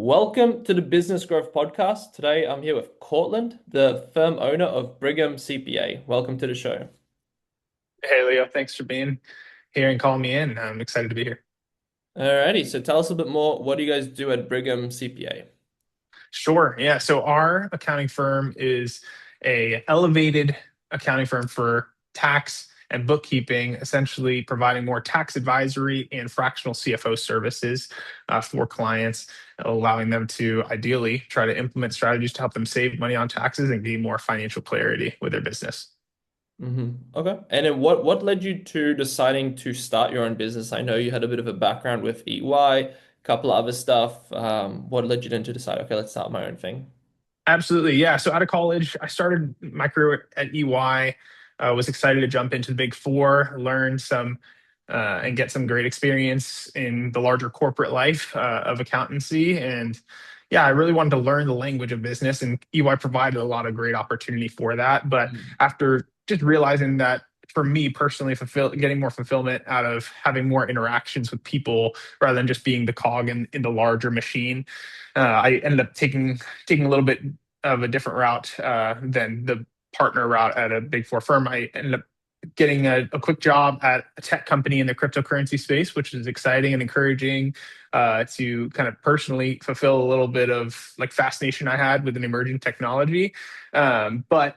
Welcome to the Business Growth Podcast. Today I'm here with Cortland, the firm owner of Brigham CPA. Welcome to the show. Hey Leo, thanks for being here and calling me in. I'm excited to be here. Alrighty, so tell us a bit more. What do you guys do at Brigham CPA? Sure. Yeah. So our accounting firm is a elevated accounting firm for tax and bookkeeping, essentially providing more tax advisory and fractional CFO services for clients, allowing them to ideally try to implement strategies to help them save money on taxes and gain more financial clarity with their business. Okay. And then what led you to deciding to start your own business? I know you had a bit of a background with EY, a couple of other stuff. What led you then to decide, okay, let's start my own thing? Absolutely. Yeah. So out of college, I started my career at EY. Was excited to jump into the big four, learn some, and get some great experience in the larger corporate life of accountancy. And yeah, I really wanted to learn the language of business, and EY provided a lot of great opportunity for that. But Mhm. after just realizing that for me personally, getting more fulfillment out of having more interactions with people rather than just being the cog in the larger machine, I ended up taking a little bit of a different route than the partner route at a big four firm. I ended up getting a quick job at a tech company in the cryptocurrency space, which is exciting and encouraging to kind of personally fulfill a little bit of like fascination I had with an emerging technology. But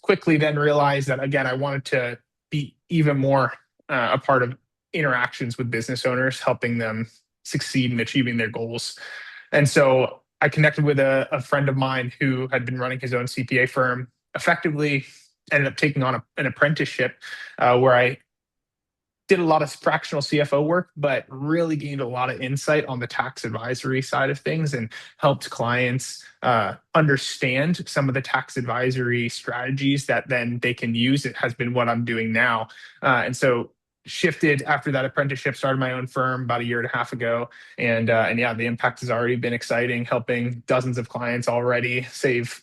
quickly then realized that again, I wanted to be even more a part of interactions with business owners, helping them succeed in achieving their goals. And so I connected with a friend of mine who had been running his own CPA firm, effectively ended up taking on an apprenticeship where I did a lot of fractional CFO work, but really gained a lot of insight on the tax advisory side of things and helped clients understand some of the tax advisory strategies that then they can use. It has been what I'm doing now. And so shifted after that apprenticeship, started my own firm about a year and a half ago. And yeah, the impact has already been exciting, helping dozens of clients already save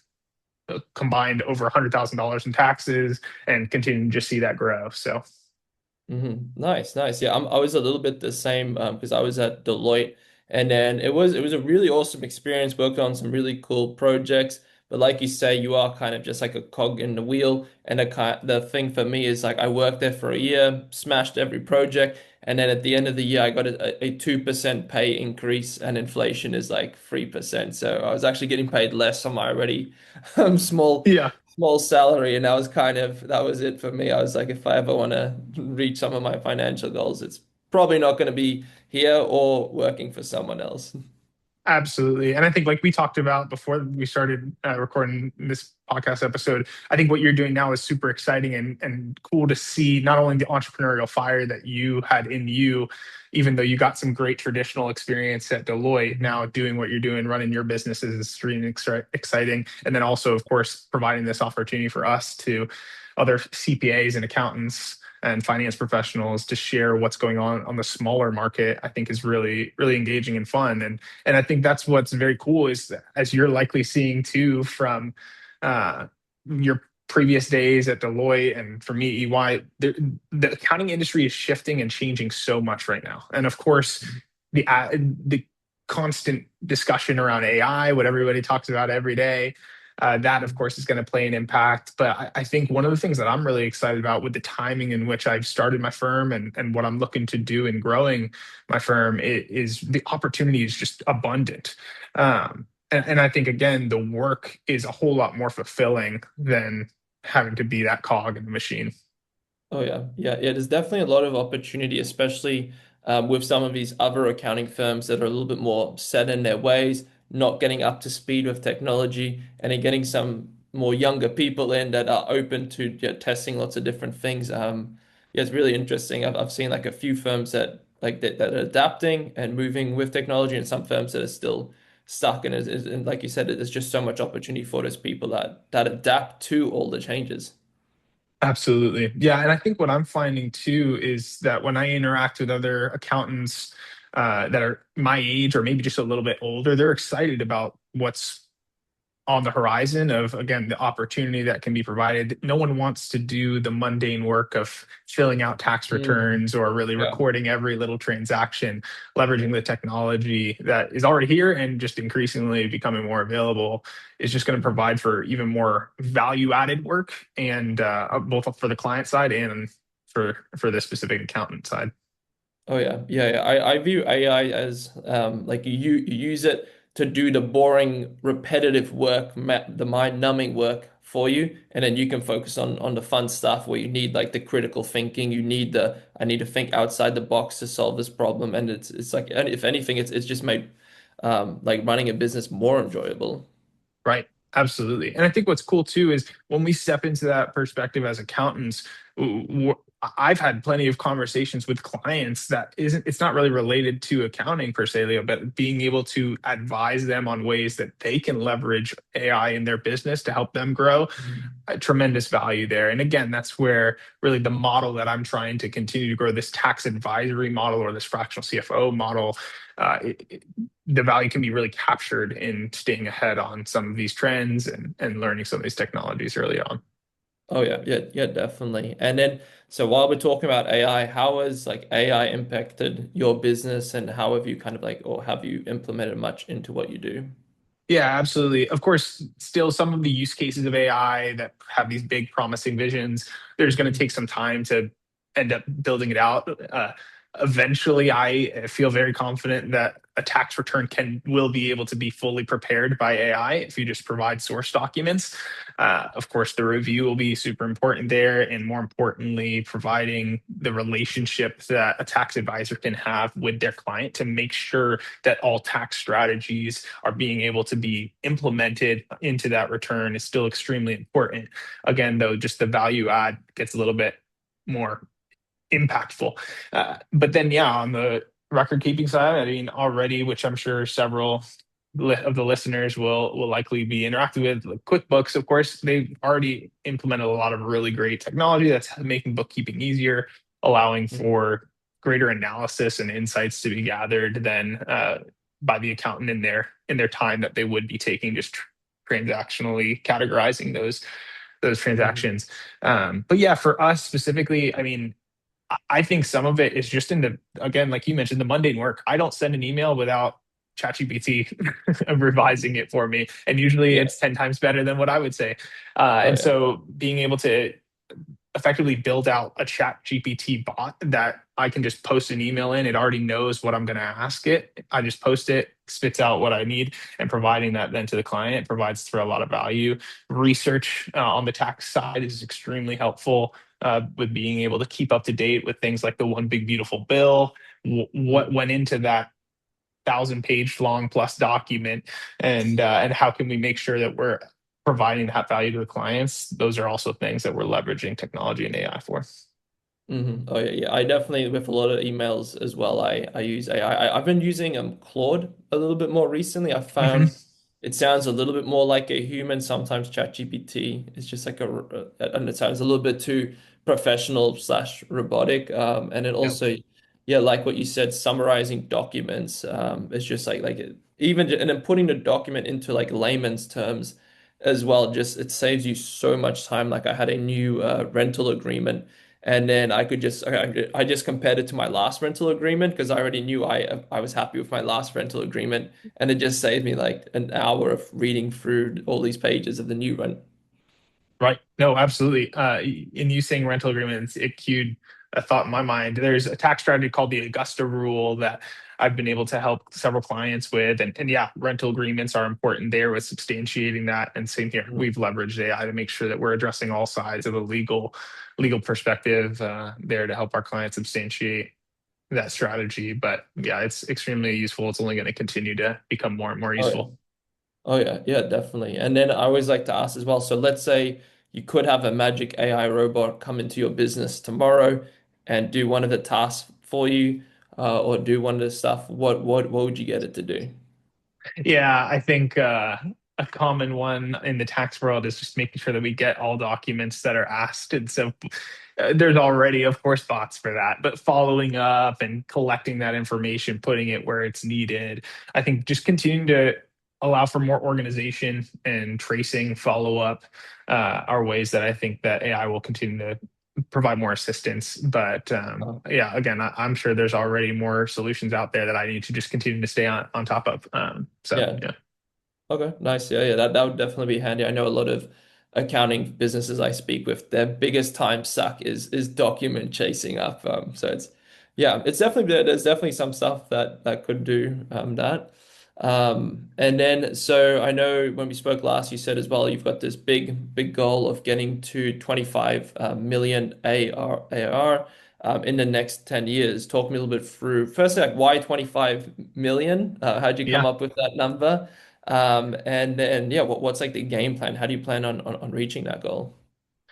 combined over $100,000 in taxes and continue to just see that grow. So Nice, nice. Yeah, I was a little bit the same because I was at Deloitte, and then it was a really awesome experience. Worked on some really cool projects, but like you say, you are kind of just like a cog in the wheel. And the thing for me is like I worked there for a year, smashed every project, and then at the end of the year, I got a 2% pay increase, and inflation is like 3%. So I was actually getting paid less on my already small yeah. small salary, and that was it for me. I was like, if I ever want to reach some of my financial goals, it's probably not going to be here or working for someone else. Absolutely. And I think, like we talked about before we started recording this podcast episode, I think what you're doing now is super exciting and cool to see not only the entrepreneurial fire that you had in you, even though you got some great traditional experience at Deloitte, now doing what you're doing, running your business is extremely exciting. And then also, of course, providing this opportunity for us to other CPAs and accountants and finance professionals to share what's going on the smaller market, I think is really, really engaging and fun. And I think that's what's very cool is that, as you're likely seeing too from your previous days at Deloitte and for me, EY, the accounting industry is shifting and changing so much right now. And of course, the constant discussion around AI, what everybody talks about every day, that of course is going to play an impact. But I think one of the things that I'm really excited about with the timing in which I've started my firm and what I'm looking to do in growing my firm is the opportunity is just abundant. And I think again, the work is a whole lot more fulfilling than having to be that cog in the machine. Oh yeah, yeah, yeah. There's definitely a lot of opportunity, especially with some of these other accounting firms that are a little bit more set in their ways, not getting up to speed with technology, and then getting some more younger people in that are open to, yeah, testing lots of different things. Yeah, it's really interesting. I've seen like a few firms that are adapting and moving with technology, and some firms that are still stuck. And like you said, there's just so much opportunity for those people that adapt to all the changes. Absolutely. Yeah. And I think what I'm finding too is that when I interact with other accountants that are my age or maybe just a little bit older, they're excited about what's on the horizon of, again, the opportunity that can be provided. No one wants to do the mundane work of filling out tax Mm, returns or really yeah. recording every little transaction. Leveraging the technology that is already here and just increasingly becoming more available is just going to Mhm. provide for even more value added work, and both for the client side and for the specific accountant side. Oh yeah, yeah, yeah. I view AI as like you use it to do the boring, repetitive work, the mind-numbing work for you, and then you can focus on the fun stuff where you need like the critical thinking. You need the I need to think outside the box to solve this problem, and it's like and if anything, it's just made like running a business more enjoyable. Right. Absolutely. And I think what's cool too is when we step into that perspective as accountants, I've had plenty of conversations with clients that it's not really related to accounting per se, Leo, but being able to advise them on ways that they can leverage AI in their business to help them grow. Mhm. A tremendous value there. And again, that's where really the model that I'm trying to continue to grow, this tax advisory model or this fractional CFO model, the value can be really captured in staying ahead on some of these trends and learning some of these technologies early on. Oh yeah, yeah, yeah, definitely. And then, so while we're talking about AI, how has like AI impacted your business, and how have you kind of like, or have you implemented much into what you do? Yeah, absolutely. Of course, still some of the use cases of AI that have these big promising visions, there's going to take some time to end up building it out. Eventually, I feel very confident that a tax return will be able to be fully prepared by AI if you just provide source documents. Of course, the review will be super important there, and more importantly, providing the relationship that a tax advisor can have with their client to make sure that all tax strategies are being able to be implemented into that return is still extremely important. Again, though, just the value add gets a little bit more impactful. But then, yeah, on the record keeping side, I mean, already, which I'm sure several of the listeners will likely be interacting with, like QuickBooks, of course, they've already implemented a lot of really great technology that's making bookkeeping easier, allowing Mhm. for greater analysis and insights to be gathered than by the accountant in their time that they would be taking just transactionally categorizing those Mhm. transactions. But yeah, for us specifically, I mean, I think some of it is just in the, again, like you mentioned, the mundane work. I don't send an email without ChatGPT revising it for me. And usually Yeah. it's 10 times better than what I would say. Oh And yeah. so being able to effectively build out a chat GPT bot that I can just post an email in. It already knows what I'm going to ask it. I just post it, spits out what I need, and providing that then to the client provides for a lot of value. Research on the tax side is extremely helpful with being able to keep up to date with things like the one big beautiful bill, what Mhm. went into that 1,000 page long plus document, and how can we make sure that we're providing that value to the clients. Those are also things that we're leveraging technology and AI for. Oh yeah, yeah. I definitely with a lot of emails as well. I use AI. Have been using Claude a little bit more recently. I Mhm. found it sounds a little bit more like a human. Sometimes ChatGPT is just like and it sounds a little bit too professional slash robotic. And it Yeah. also, yeah, like what you said, summarizing documents. It's just even and then putting the document into like layman's terms as well. Just it saves you so much time. Like I had a new rental agreement. And then I just compared it to my last rental agreement because I already knew I was happy with my last rental agreement, and it just saved me like an hour of reading through all these pages of the new rent. Right. No, absolutely. In you saying rental agreements, it cued a thought in my mind. There's a tax strategy called the Augusta rule that I've been able to help several clients with. And yeah, rental agreements are important there with substantiating that. And same here, Mhm. we've leveraged AI to make sure that we're addressing all sides of a legal perspective there to help our clients substantiate that strategy. But yeah, it's extremely useful. It's only going to continue to become more and more Oh yeah. useful. Oh yeah, yeah, definitely. And then I always like to ask as well. So let's say you could have a magic AI robot come into your business tomorrow and do one of the tasks for you, or do one of the stuff. What would you get it to do? Yeah, I think a common one in the tax world is just making sure that we get all documents that are asked. And so there's already, of course, bots for that, but following up and collecting that information, putting it where it's needed. I think just continuing to allow for more organization and tracing, follow up, are ways that I think that AI will continue to provide more assistance. But yeah, again, I'm sure there's already more solutions out there that I need to just continue to stay on top of. So Yeah. yeah. Okay, nice. Yeah, yeah, that would definitely be handy. I know a lot of accounting businesses I speak with, their biggest time suck is document chasing up. So it's yeah, it's definitely there's definitely some stuff that could do that. And then so I know when we spoke last, you said as well you've got this big goal of getting to 25 million AR in the next 10 years. Talk me a little bit through firstly, like why 25 million? How'd you come Yeah. up with that number? And then, yeah, what's like the game plan? How do you plan on reaching that goal?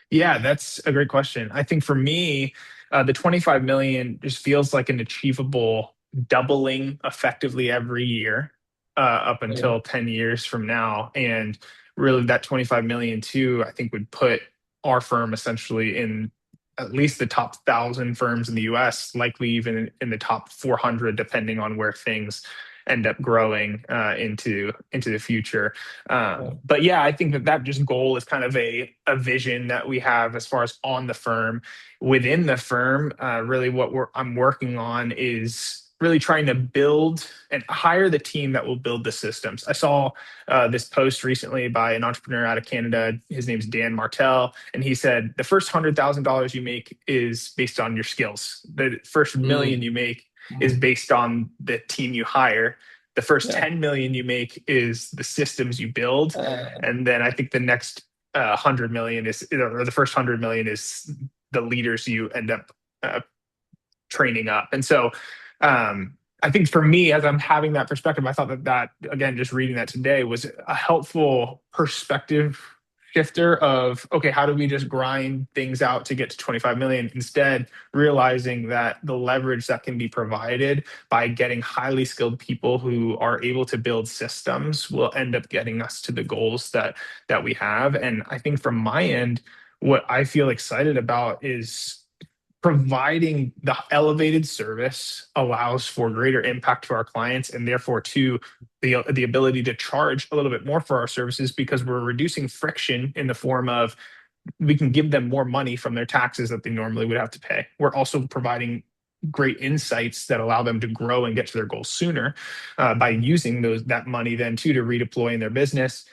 Yeah, that's a great question. I think for me, the 25 million just feels like an achievable doubling effectively every year up Okay. until 10 years from now. And really, that 25 million, too, I think would put our firm essentially in at least the top 1,000 firms in the US, likely even in the top 400, depending on where things end up growing into the future. Yeah. But yeah, I think that that just goal is kind of a vision that we have as far as on the firm. Within the firm, really what I'm working on is really trying to build and hire the team that will build the systems. I saw this post recently by an entrepreneur out of Canada. His name's Dan Martell, and he said the first $100,000 you make is based on your skills. The first million you Mm. make is Mhm. based on the team you hire. The first Yeah. 10 million you make is the systems you build. And then I think the next 100 million is, or the first 100 million is the leaders you end up uh, training up. And so I think for me, as I'm having that perspective, I thought that again, just reading that today was a helpful perspective shifter of, okay, how do we just grind things out to get to 25 million? Instead, realizing that the leverage that can be provided by getting highly skilled people who are able to build systems will end up getting us to the goals that we have. And I think from my end, what I feel excited about is providing the elevated service allows for greater impact to our clients and therefore to the ability to charge a little bit more for our services because we're reducing friction in the form of we can give them more money from their taxes that they normally would have to pay. We're also providing great insights that allow them to grow and get to their goals sooner by using that money then too to redeploy in their business.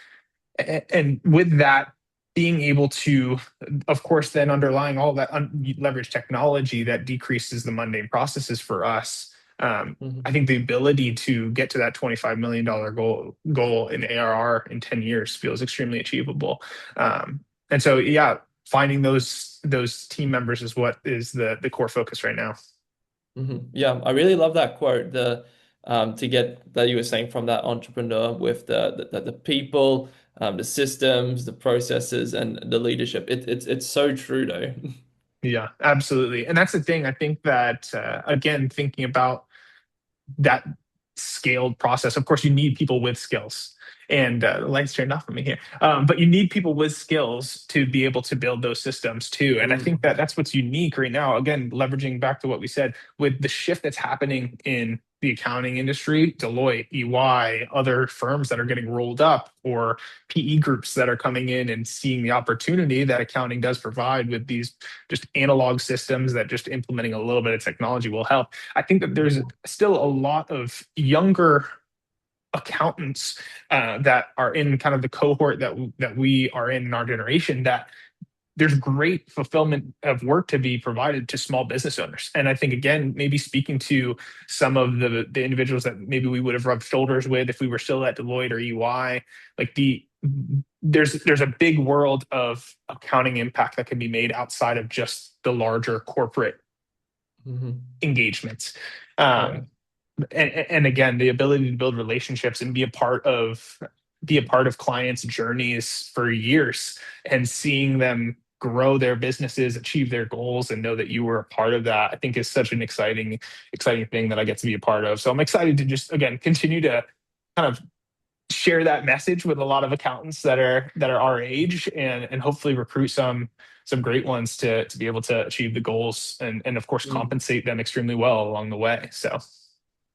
And with that, being able to, of course, then underlying all that leverage technology that decreases the mundane processes for us. I Mhm. think the ability to get to that $25 million goal in ARR in 10 years feels extremely achievable. And so, yeah, finding those team members is what is the core focus right now. Yeah, I really love that quote. The to get that you were saying from that entrepreneur with the people, the systems, the processes, and the leadership. It's so true though. Yeah, absolutely. And that's the thing. I think that again, thinking about that scaled process. Of course, you need people with skills. And the lights turned off for me here. But you need people with skills to be able to build those systems too. And I think that Mm. that's what's unique right now. Again, leveraging back to what we said with the shift that's happening in the accounting industry, Deloitte, EY, other firms that are getting rolled up, or PE groups that are coming in and seeing the opportunity that accounting does provide with these just analog systems that just implementing a little bit of technology will help. I think that there's still a lot of younger accountants that are in kind of the cohort that we are in our generation that there's great fulfillment of work to be provided to small business owners. And I think again, maybe speaking to some of the individuals that maybe we would have rubbed shoulders with if we were still at Deloitte or EY, like there's a big world of accounting impact that can be made outside of just the larger corporate Mhm. engagements. Yeah. Um, and again, the ability to build relationships and be a part of clients' journeys for years and seeing them grow their businesses, achieve their goals, and know that you were a part of that, I think is such an exciting thing that I get to be a part of. So I'm excited to just again continue to kind of share that message with a lot of accountants that are our age and hopefully recruit some great ones to be able to achieve the goals and of course Mm. compensate them extremely well along the way. So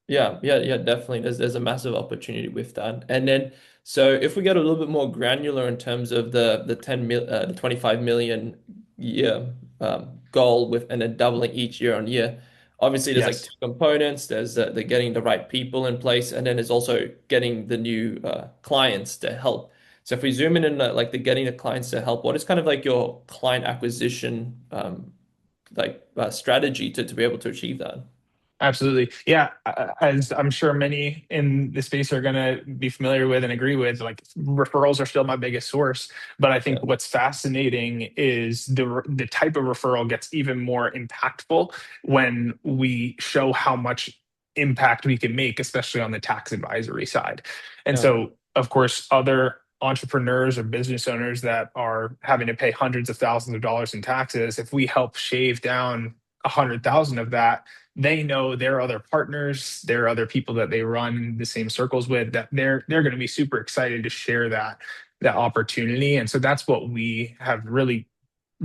Yeah, definitely. There's a massive opportunity with that. And then so if we get a little bit more granular in terms of the 25 million year goal with and then doubling each year on year. Obviously, there's like two Yes. components. There's the getting the right people in place, and then there's also getting the new clients to help. So if we zoom in on like the getting the clients to help, what is kind of like your client acquisition strategy to be able to achieve that? Absolutely. Yeah. As I'm sure many in the space are going to be familiar with and agree with, like referrals are still my biggest source. But I think Yeah, what's fascinating is the type of referral gets even more impactful when we show how much impact we can make, especially on the tax advisory side. And yeah, so, of course, other entrepreneurs or business owners that are having to pay hundreds of thousands of dollars in taxes, if we help shave down 100,000 of that, they know their other partners, their other people that they run the same circles with, that they're going to be super excited to share that opportunity. And so that's what we have really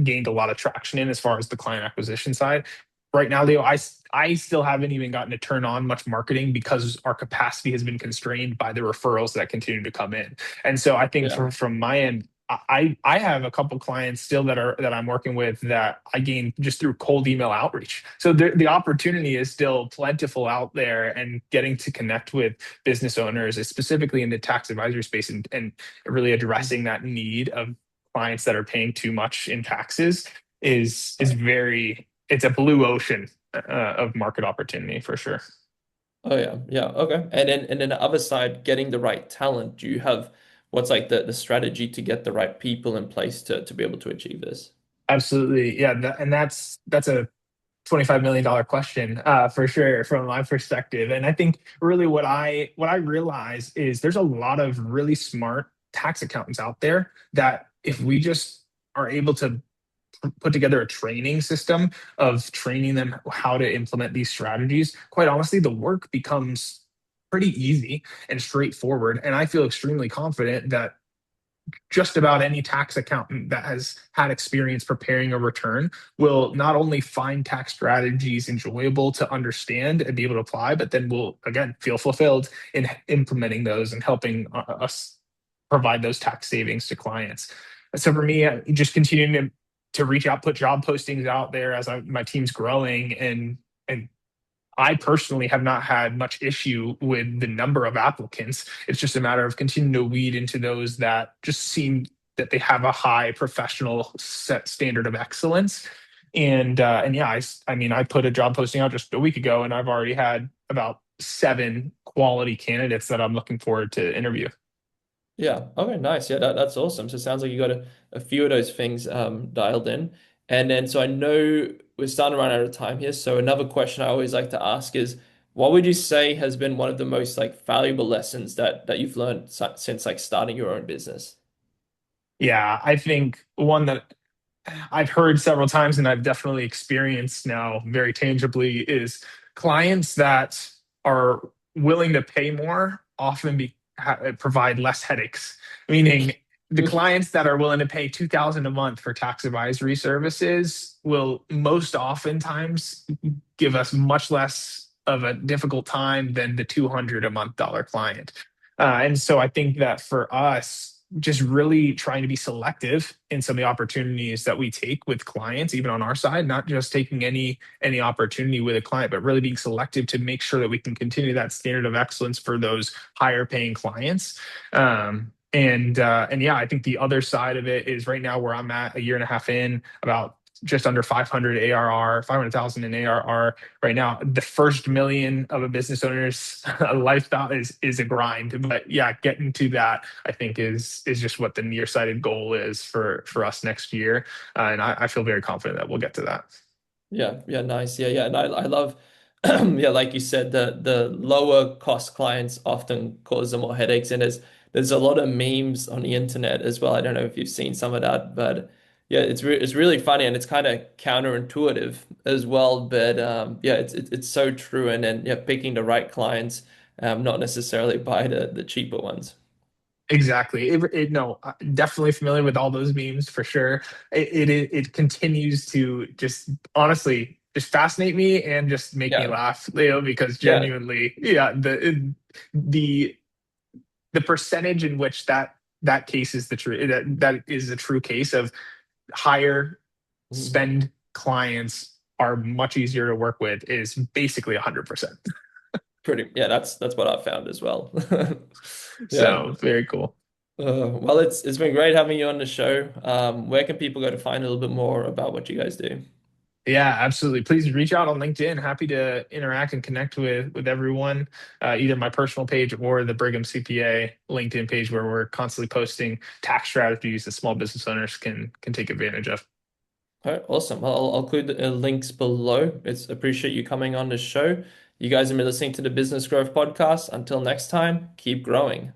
gained a lot of traction in as far as the client acquisition side. Right now, Leo, I still haven't even gotten to turn on much marketing because our capacity has been constrained by the referrals that continue to come in. And so I think yeah. from my end, I have a couple clients still that I'm working with that I gained just through cold email outreach. So the opportunity is still plentiful out there, and getting to connect with business owners, specifically in the tax advisory space, and really addressing that need of clients that are paying too much in taxes is very, it's a blue ocean of market opportunity for sure. Oh yeah. Okay. And then the other side, getting the right talent. Do you have what's like the strategy to get the right people in place to be able to achieve this? Absolutely, yeah, and that's a $25 million question for sure from my perspective. And I think really what I realize is there's a lot of really smart tax accountants out there that if we just are able to put together a training system of training them how to implement these strategies, quite honestly, the work becomes pretty easy and straightforward. And I feel extremely confident that just about any tax accountant that has had experience preparing a return will not only find tax strategies enjoyable to understand and be able to apply, but then will again feel fulfilled in implementing those and helping us provide those tax savings to clients. So for me, just continuing to reach out, put job postings out there as my team's growing, and I personally have not had much issue with the number of applicants. It's just a matter of continuing to weed into those that just seem that they have a high professional set standard of excellence. And yeah, I mean, I put a job posting out just a week ago, and I've already had about 7 quality candidates that I'm looking forward to interview. Yeah. Okay, nice. Yeah, that's awesome. So it sounds like you got a few of those things dialed in. And then so I know we're starting to run out of time here. So another question I always like to ask is what would you say has been one of the most like valuable lessons that you've learned since like starting your own business? Yeah, I think one that I've heard several times and I've definitely experienced now very tangibly is clients that are willing to pay more often provide less headaches. Meaning, the clients that are willing to pay 2,000 a month for tax advisory services will most oftentimes give us much less of a difficult time than the 200 a month dollar client. And so I think that for us, just really trying to be selective in some of the opportunities that we take with clients, even on our side, not just taking any opportunity with a client, but really being selective to make sure that we can continue that standard of excellence for those higher paying clients. And yeah, I think the other side of it is right now where I'm at a year and a half in, about just under 500 ARR, 500,000 in ARR right now. The first million of a business owner's lifestyle is a grind, but yeah, getting to that I think is just what the nearsighted goal is for us next year, and I feel very confident that we'll get to that. Yeah, nice. Yeah. And I love, yeah, like you said, the lower cost clients often cause them more headaches. And there's a lot of memes on the internet as well. I don't know if you've seen some of that, but yeah, it's really funny and it's kind of counterintuitive as well. But yeah, it's so true. And then yeah, picking the right clients, not necessarily buy the cheaper ones. Exactly. No, definitely familiar with all those memes for sure. It continues to just honestly just fascinate me and just make me Yeah. laugh, because Yeah. genuinely, yeah, the the percentage in which that case is the true that is a true case of higher Mhm. spend clients are much easier to work with is basically 100%. Pretty, yeah, that's what I've found as well. Yeah. So very cool. Well, it's been great having you on the show. Where can people go to find a little bit more about what you guys do? Yeah, absolutely. Please reach out on LinkedIn. Happy to interact and connect with everyone, either my personal page or the Brigham CPA LinkedIn page, where we're constantly posting tax strategies that small business owners can take advantage of. All right, awesome. Well, I'll include the links below. It's appreciate you coming on the show. You guys have been listening to the Business Growth Podcast. Until next time, keep growing.